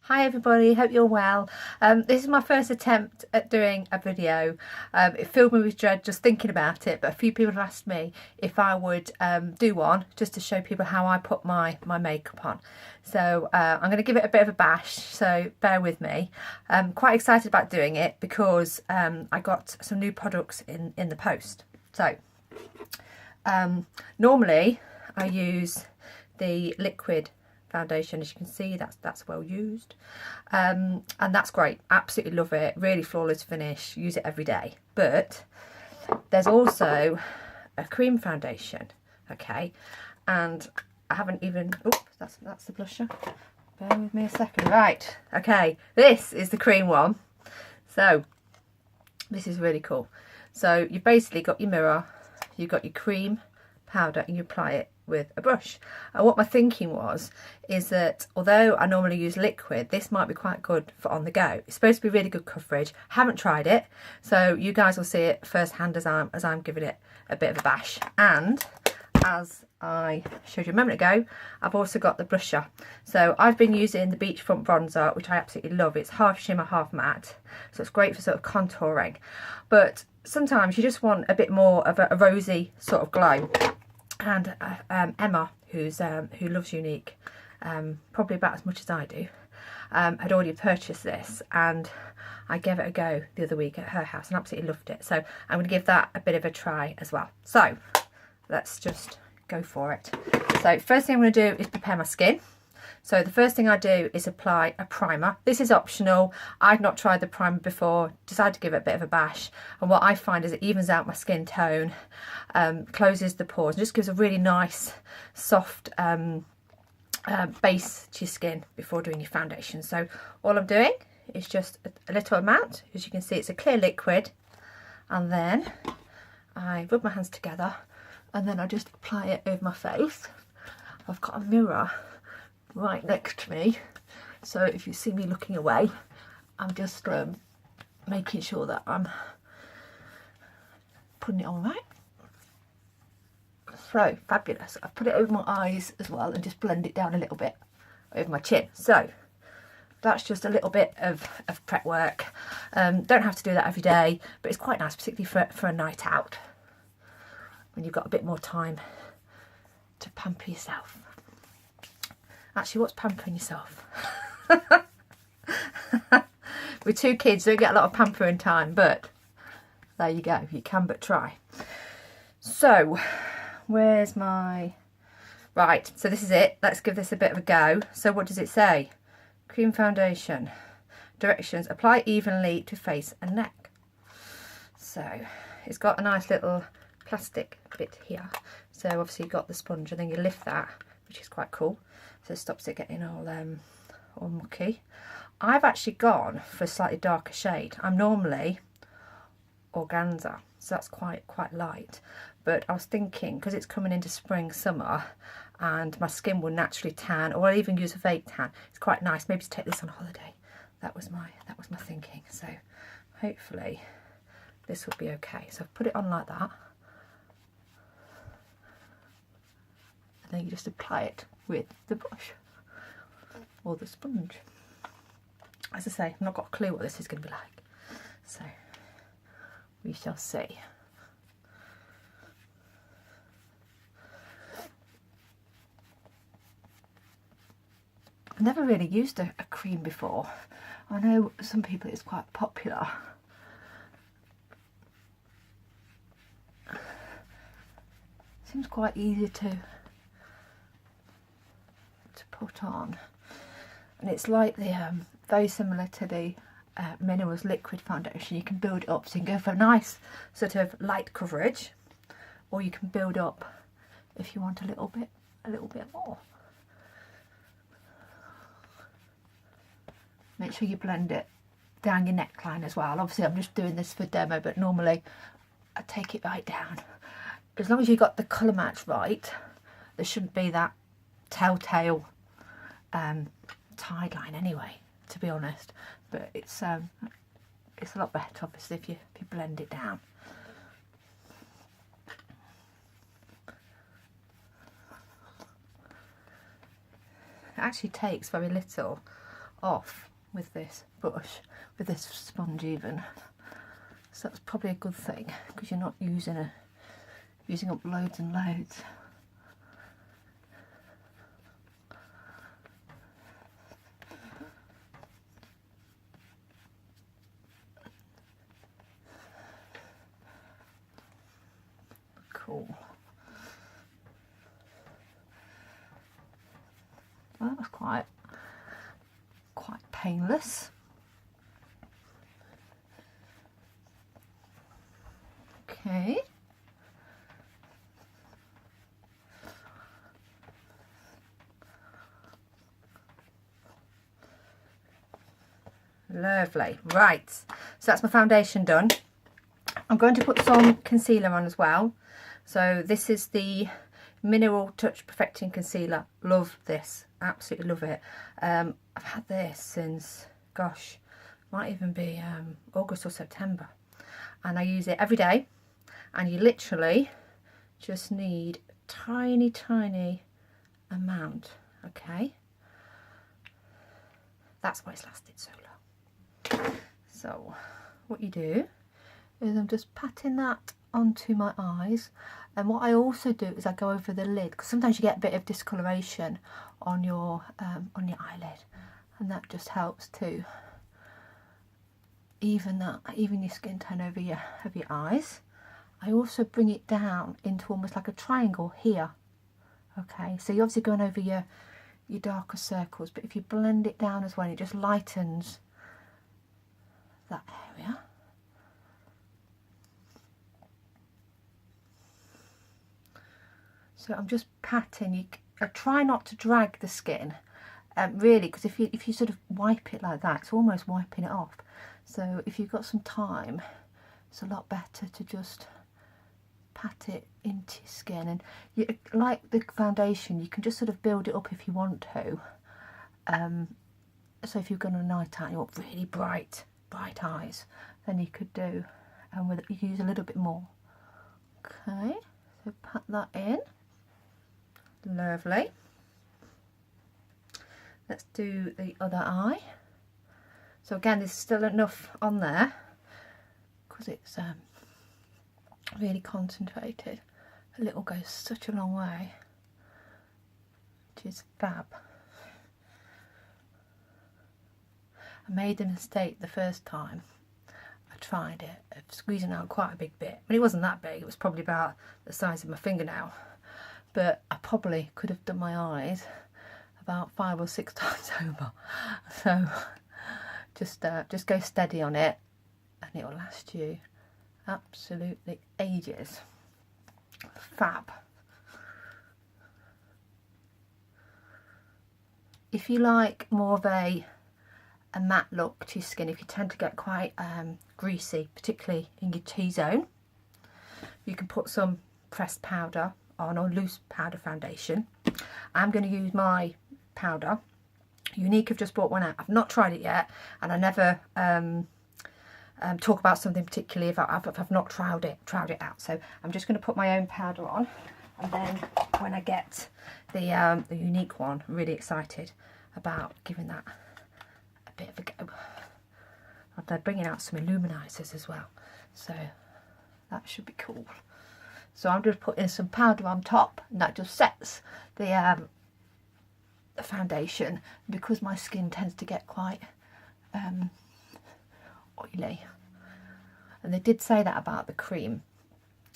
Hi everybody, hope you're well. This is my first attempt at doing a video. It filled me with dread just thinking about it, but a few people have asked me if I would do one just to show people how I put my makeup on. So I'm going to give it a bit of a bash, so bear with me. I'm quite excited about doing it because I got some new products in the post. So normally I use the liquid foundation. As you can see, that's well used, and that's great. Absolutely love it. Really flawless finish. Use it every day. But there's also a cream foundation, okay, and I haven't even, oops, that's the blusher. Bear with me a second. Right, okay, this is the cream one. So this is really cool. So you've basically got your mirror, you've got your cream powder, and you apply it with a brush. And what my thinking was is that although I normally use liquid, this might be quite good for on the go. It's supposed to be really good coverage. Haven't tried it, so you guys will see it firsthand as I'm giving it a bit of a bash. And as I showed you a moment ago, I've also got the blusher. So I've been using the Beachfront bronzer, which I absolutely love. It's half shimmer, half matte, so it's great for sort of contouring. But sometimes you just want a bit more of a rosy sort of glow. And Emma, who loves Younique probably about as much as I do, had already purchased this, and I gave it a go the other week at her house and absolutely loved it. So I'm going to give that a bit of a try as well. So let's just go for it. So first thing I'm going to do is prepare my skin. So the first thing I do is apply a primer. This is optional. I've not tried the primer before, decided to give it a bit of a bash. And what I find is it evens out my skin tone, closes the pores, and just gives a really nice, soft base to your skin before doing your foundation. So all I'm doing is just a little amount. As you can see, it's a clear liquid. And then I rub my hands together and then I just apply it over my face. I've got a mirror right next to me, so if you see me looking away, I'm just making sure that I'm putting it on right. So fabulous. I've put it over my eyes as well and just blend it down a little bit over my chin. So that's just a little bit of prep work. Don't have to do that every day, but it's quite nice, particularly for a night out when you've got a bit more time to pamper yourself. Actually, what's pampering yourself? With two kids, you don't get a lot of pampering time, but there you go. You can but try. So, where's my... Right, so this is it. Let's give this a bit of a go. So what does it say? Cream foundation. Directions. Apply evenly to face and neck. So, it's got a nice little plastic bit here. So obviously you've got the sponge and then you lift that, which is quite cool. So it stops it getting all mucky. I've actually gone for a slightly darker shade. I'm normally organza, so that's quite light. But I was thinking, because it's coming into spring, summer, and my skin will naturally tan, or I'll even use a fake tan. It's quite nice, maybe to take this on holiday. That was my thinking. So hopefully this will be okay. So I've put it on like that. And then you just apply it with the brush or the sponge. As I say, I've not got a clue what this is going to be like, so we shall see. I've never really used a cream before. I know some people it's quite popular. Seems quite easy to put on, and it's like the very similar to the Minerals liquid foundation. You can build it up, so you can go for a nice sort of light coverage, or you can build up if you want a little bit more. Make sure you blend it down your neckline as well. Obviously I'm just doing this for demo, but normally I take it right down. As long as you got the colour match right, there shouldn't be that telltale tide line anyway, to be honest. But it's a lot better obviously if you blend it down. It actually takes very little off with this brush, with this sponge even. So that's probably a good thing, because you're not using up loads and loads. Cool. Well, that was quite painless. Okay. Lovely. Right, so that's my foundation done. I'm going to put some concealer on as well. So this is the Mineral Touch Perfecting Concealer. Love this, absolutely love it. I've had this since, gosh, might even be August or September, and I use it every day. And you literally just need a tiny amount. Okay, that's why it's lasted so long. So what you do is I'm just patting that onto my eyes, and what I also do is I go over the lid, because sometimes you get a bit of discoloration on your eyelid, and that just helps to even your skin tone over your eyes. I also bring it down into almost like a triangle here. Okay, so you're obviously going over your darker circles, but if you blend it down as well, it just lightens that area. So I'm just patting. I try not to drag the skin, really, because if you sort of wipe it like that, it's almost wiping it off. So if you've got some time, it's a lot better to just pat it into your skin. And like the foundation, you can just sort of build it up if you want to. So if you've got a night out and you want really bright eyes, then you could do, and you use a little bit more. Okay, so pat that in. Lovely. Let's do the other eye. So again, there's still enough on there because it's really concentrated. A little goes such a long way, which is fab. I made the mistake the first time I tried it of squeezing out quite a big bit, but it wasn't that big. It was probably about the size of my fingernail, but I probably could have done my eyes about 5 or 6 times over. So just go steady on it, and it will last you absolutely ages. Fab. If you like more of a matte look to your skin, if you tend to get quite greasy, particularly in your T-zone, you can put some pressed powder on, or loose powder foundation. I'm going to use my powder. Younique have just brought one out. I've not tried it yet, and I never talk about something particularly if I've not tried it out. So I'm just going to put my own powder on, and then when I get the Younique one, I'm really excited about giving that a bit of a go. They're bringing out some illuminizers as well, so that should be cool. So I'm just putting some powder on top, and that just sets the foundation, because my skin tends to get quite oily. And they did say that about the cream,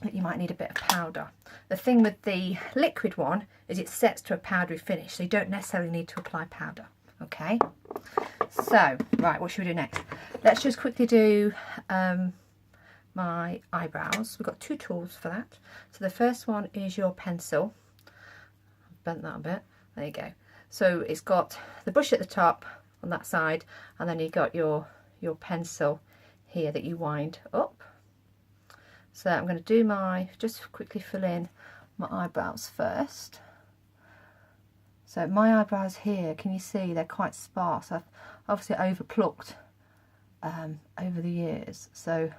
that you might need a bit of powder. The thing with the liquid one is it sets to a powdery finish, so you don't necessarily need to apply powder. Okay, so right, what should we do next? Let's just quickly do my eyebrows. We've got 2 tools for that. So the first one is your pencil. I've bent that a bit. There you go. So it's got the brush at the top on that side, and then you've got your pencil here that you wind up. So I'm going to do just quickly fill in my eyebrows first. So my eyebrows here, can you see they're quite sparse? I've obviously over plucked over the years. So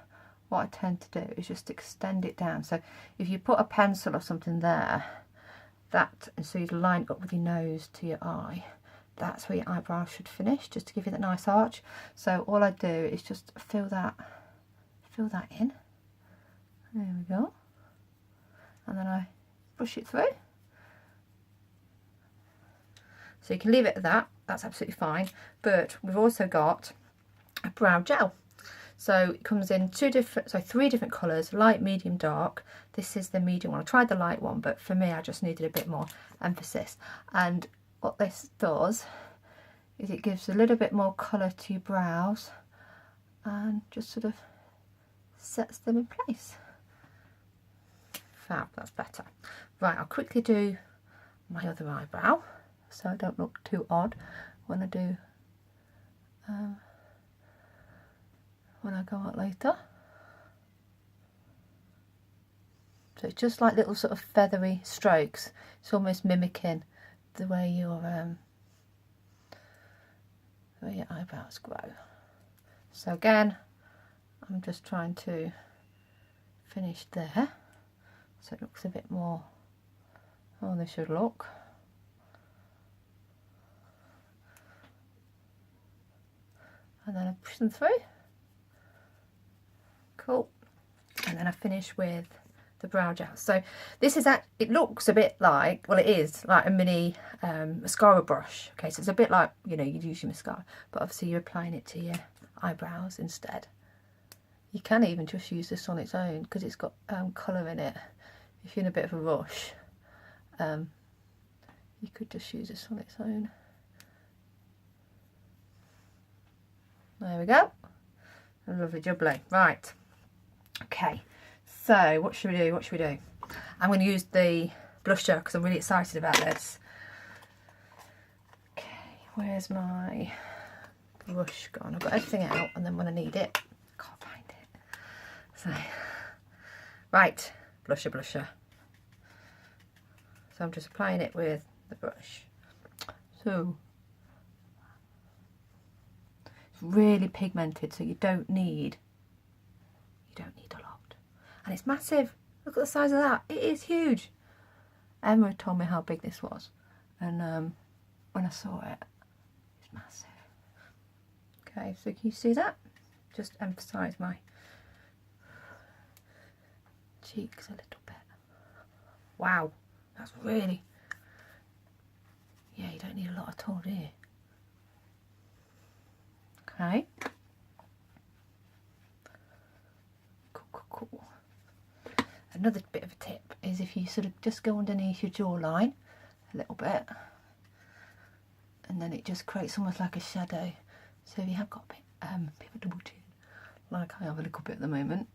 what I tend to do is just extend it down. So if you put a pencil or something there, and so you'd line up with your nose to your eye, that's where your eyebrow should finish, just to give you that nice arch. So all I do is just fill that in. There we go. And then I brush it through. So you can leave it at that, that's absolutely fine. But we've also got a brow gel. So it comes in three different colours, light, medium, dark. This is the medium one. I tried the light one, but for me I just needed a bit more emphasis. And what this does is it gives a little bit more colour to your brows and just sort of sets them in place. Fab, that's better. Right, I'll quickly do my other eyebrow so I don't look too odd when I do when I go out later. So it's just like little sort of feathery strokes. It's almost mimicking the way your eyebrows grow. So again, I'm just trying to finish there so it looks a bit more how they should look. And then I push them through. Cool. And then I finish with the brow gel. So this is it looks a bit like, well, it is like a mini mascara brush. Okay, so it's a bit like, you know, you'd use your mascara, but obviously you're applying it to your eyebrows instead. You can even just use this on its own because it's got colour in it. If you're in a bit of a rush, you could just use this on its own. There we go. A lovely jubbly. Right. Okay. So what should we do? What should we do? I'm going to use the blusher because I'm really excited about this. Okay. Where's my brush gone? I've got everything out, and then when I need it, I can't find it. So, right. Blusher. So I'm just applying it with the brush. So it's really pigmented, so you don't need a lot. And it's massive. Look at the size of that. It is huge. Emma told me how big this was, and when I saw it, it's massive. Okay, so can you see that? Just emphasise my cheeks a little bit. Wow, that's really, yeah, you don't need a lot at all, do you? Okay. Cool. Another bit of a tip is if you sort of just go underneath your jawline a little bit, and then it just creates almost like a shadow. So if you have got a bit of a double chin, like I have a little bit at the moment,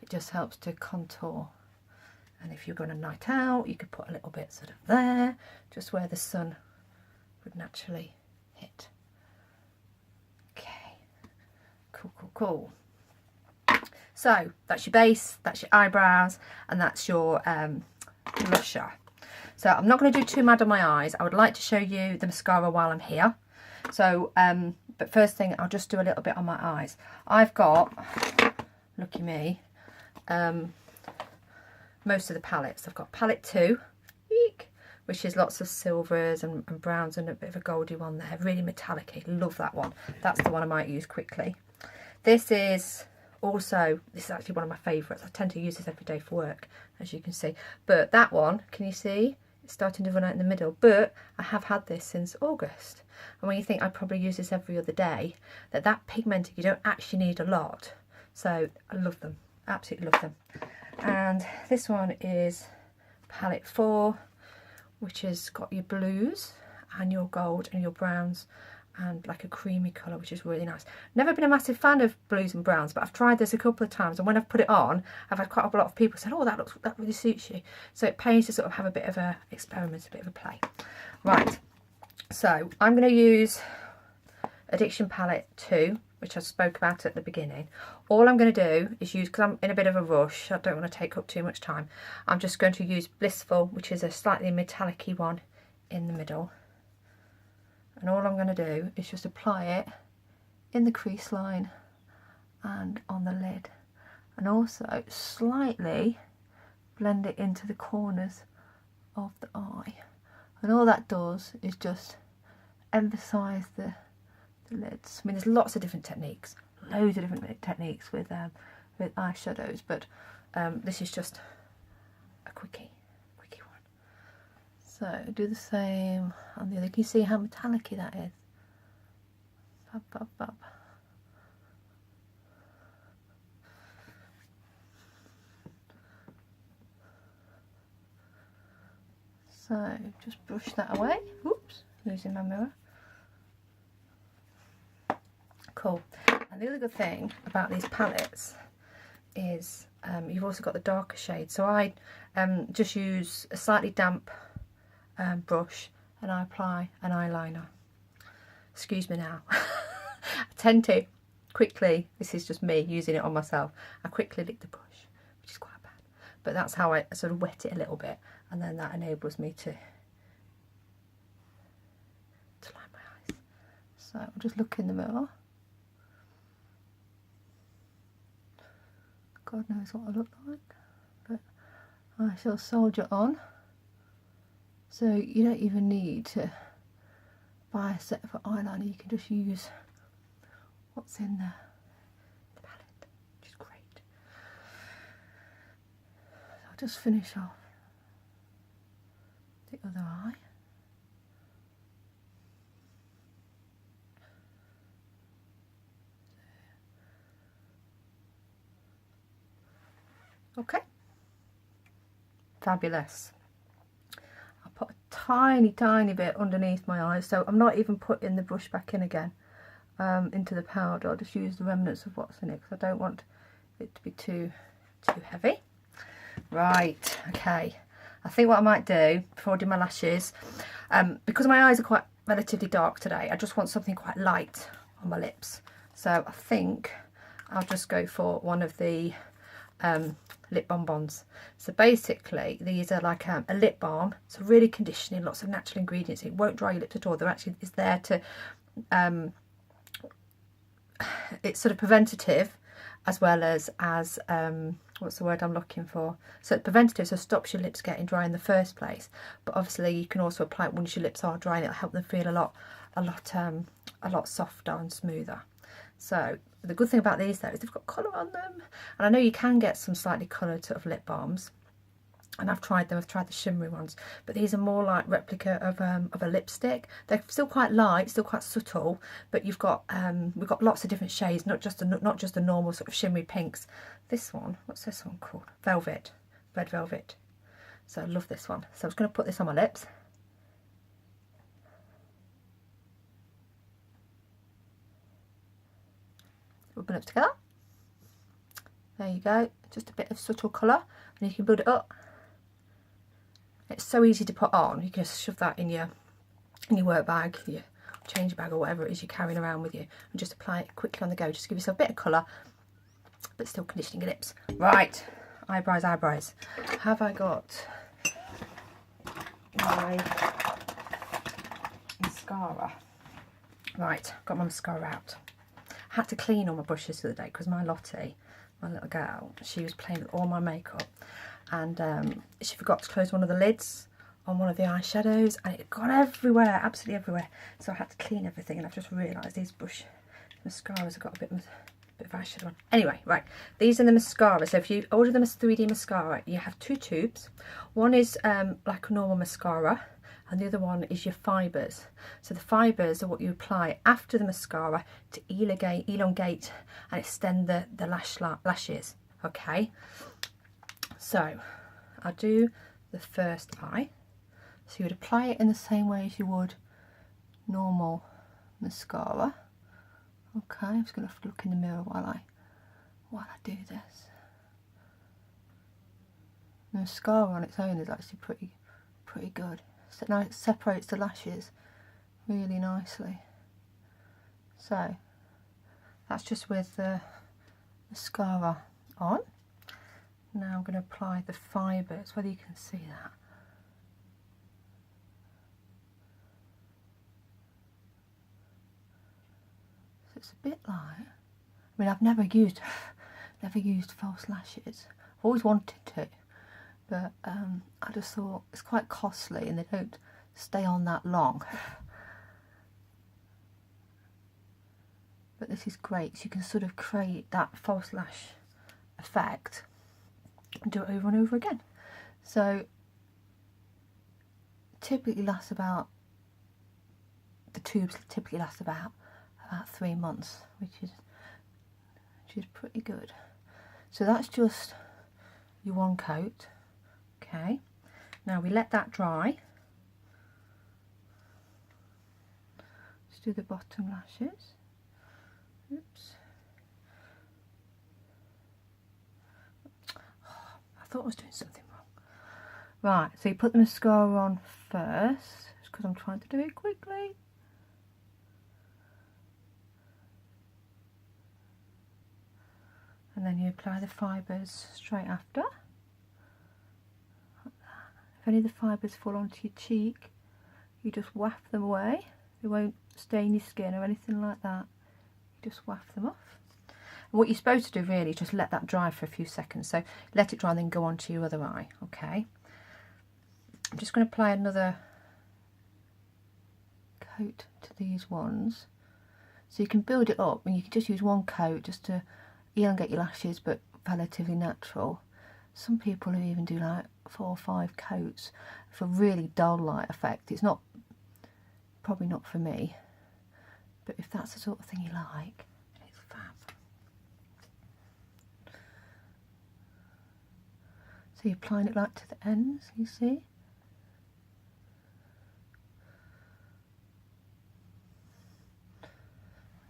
it just helps to contour. And if you're going a night out, you could put a little bit sort of there, just where the sun would naturally hit. Okay, cool. So that's your base, that's your eyebrows, and that's your blusher. So I'm not going to do too mad on my eyes. I would like to show you the mascara while I'm here. So, but first thing, I'll just do a little bit on my eyes. I've got, lucky me, most of the palettes. I've got palette 2, which is lots of silvers and browns and a bit of a goldy one there. Really metallic-y. Love that one. That's the one I might use quickly. This is actually one of my favourites. I tend to use this every day for work, as you can see. But that one, can you see? It's starting to run out in the middle. But I have had this since August. And when you think I probably use this every other day, that pigmented, you don't actually need a lot. So I love them. Absolutely love them. And this one is palette 4, which has got your blues and your gold and your browns and like a creamy colour, which is really nice. Never been a massive fan of blues and browns, but I've tried this a couple of times, and when I've put it on, I've had quite a lot of people say, oh, that really suits you. So it pays to sort of have a bit of a experiment, a bit of a play. Right, so I'm going to use Addiction Palette 2, which I spoke about at the beginning. All I'm going to do is use, because I'm in a bit of a rush, I don't want to take up too much time, I'm just going to use Blissful, which is a slightly metallic-y one in the middle. And all I'm going to do is just apply it in the crease line and on the lid. And also slightly blend it into the corners of the eye. And all that does is just emphasise the lids. I mean, there's lots of different techniques, loads of different techniques with eyeshadows, but this is just a quickie one. So do the same on the other. Can you see how metallic-y that is? Bub, bub, bub. So just brush that away. Oops, losing my mirror. Cool. And the other good thing about these palettes is you've also got the darker shades. So I just use a slightly damp brush and I apply an eyeliner. Excuse me now. I tend to quickly, this is just me using it on myself, I quickly lick the brush, which is quite bad. But that's how I sort of wet it a little bit, and then that enables me to line my eyes. So I'll just look in the mirror. God knows what I look like, but I shall soldier on. So you don't even need to buy a set for eyeliner, you can just use what's in the palette, which is great. So I'll just finish off the other eye. Okay, fabulous. I'll put a tiny bit underneath my eyes, so I'm not even putting the brush back in again into the powder. I'll just use the remnants of what's in it because I don't want it to be too heavy. Right, okay. I think what I might do before I do my lashes, because my eyes are quite relatively dark today, I just want something quite light on my lips. So I think I'll just go for one of the lip bonbons. So basically these are like a lip balm, so really conditioning, lots of natural ingredients. It won't dry your lips at all. They're actually, it's there to it's sort of preventative as well as what's the word I'm looking for, so it's preventative, so it stops your lips getting dry in the first place, but obviously you can also apply it once your lips are dry and it'll help them feel a lot softer and smoother. So the good thing about these though is they've got colour on them, and I know you can get some slightly coloured sort of lip balms, and I've tried them. I've tried the shimmery ones, but these are more like replica of a lipstick. They're still quite light, still quite subtle, but you've got we've got lots of different shades, not just the normal sort of shimmery pinks. This one, what's this one called? Velvet, red velvet. So I love this one. So I'm just going to put this on my lips. Rub them up together. There you go. Just a bit of subtle colour, and you can build it up. It's so easy to put on. You can just shove that in your work bag, your change bag, or whatever it is you're carrying around with you, and just apply it quickly on the go. Just give yourself a bit of colour, but still conditioning your lips. Right, eyebrows. Have I got my mascara? Right, got my mascara out. I had to clean all my brushes the other day because my Lottie, my little girl, she was playing with all my makeup, and she forgot to close one of the lids on one of the eyeshadows, and it had gone everywhere, absolutely everywhere. So I had to clean everything, and I've just realised these mascaras have got a bit of eyeshadow on. Anyway, right, these are the mascara. So if you order them as 3D mascara, you have two tubes. One is like a normal mascara, and the other one is your fibres. So the fibres are what you apply after the mascara to elongate and extend the lashes. Okay, so I'll do the first eye. So you would apply it in the same way as you would normal mascara. Okay, I'm just going to look in the mirror while I do this. The mascara on its own is actually pretty good. So now it separates the lashes really nicely. So that's just with the mascara on. Now I'm going to apply the fibres, whether you can see that. So it's a bit like, I mean, I've never used false lashes. I've always wanted to, but I just thought it's quite costly and they don't stay on that long. but this is great. So you can sort of create that false lash effect and do it over and over again. So typically lasts about, the tubes typically last about 3 months, which is pretty good. So that's just your one coat. Okay, now we let that dry. Let's do the bottom lashes. Oops. Oh, I thought I was doing something wrong. Right, so you put the mascara on first, just because I'm trying to do it quickly. And then you apply the fibres straight after. If any of the fibres fall onto your cheek, you just waft them away. They won't stain your skin or anything like that. You just waft them off. And what you're supposed to do really is just let that dry for a few seconds. So let it dry and then go on to your other eye, okay? I'm just going to apply another coat to these ones. So you can build it up and you can just use one coat just to elongate your lashes, but relatively natural. Some people who even do like 4 or 5 coats for a really dull light effect. It's not, probably not for me, but if that's the sort of thing you like, it's fab. So you're applying it right to the ends, you see.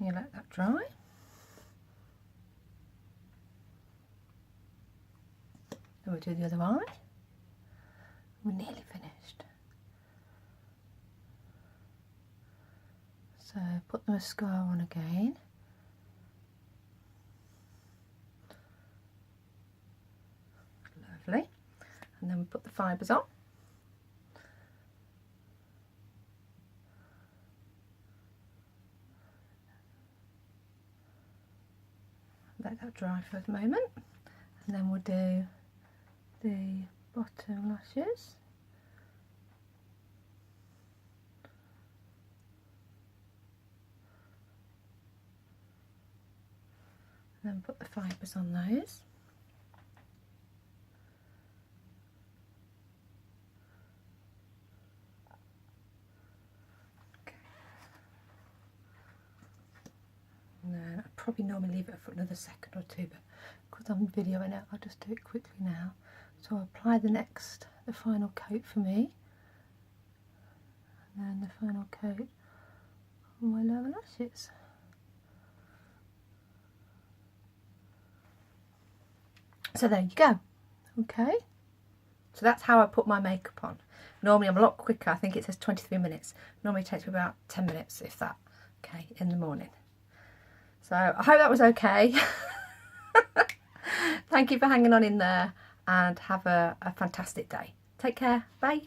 You let that dry. Then we'll do the other eye. We're nearly finished. So put the mascara on again. Lovely. And then we put the fibres on. Let that dry for a moment. And then we'll do the bottom lashes. And then put the fibres on those. Okay. And then I'd probably normally leave it for another second or two, but because I'm videoing it, I'll just do it quickly now. So I'll apply the final coat for me, and then the final coat on my lower lashes. So there you go. Okay, so that's how I put my makeup on. Normally I'm a lot quicker. I think it says 23 minutes. Normally it takes me about 10 minutes, if that, okay, in the morning. So I hope that was okay. Thank you for hanging on in there, and have a fantastic day. Take care. Bye.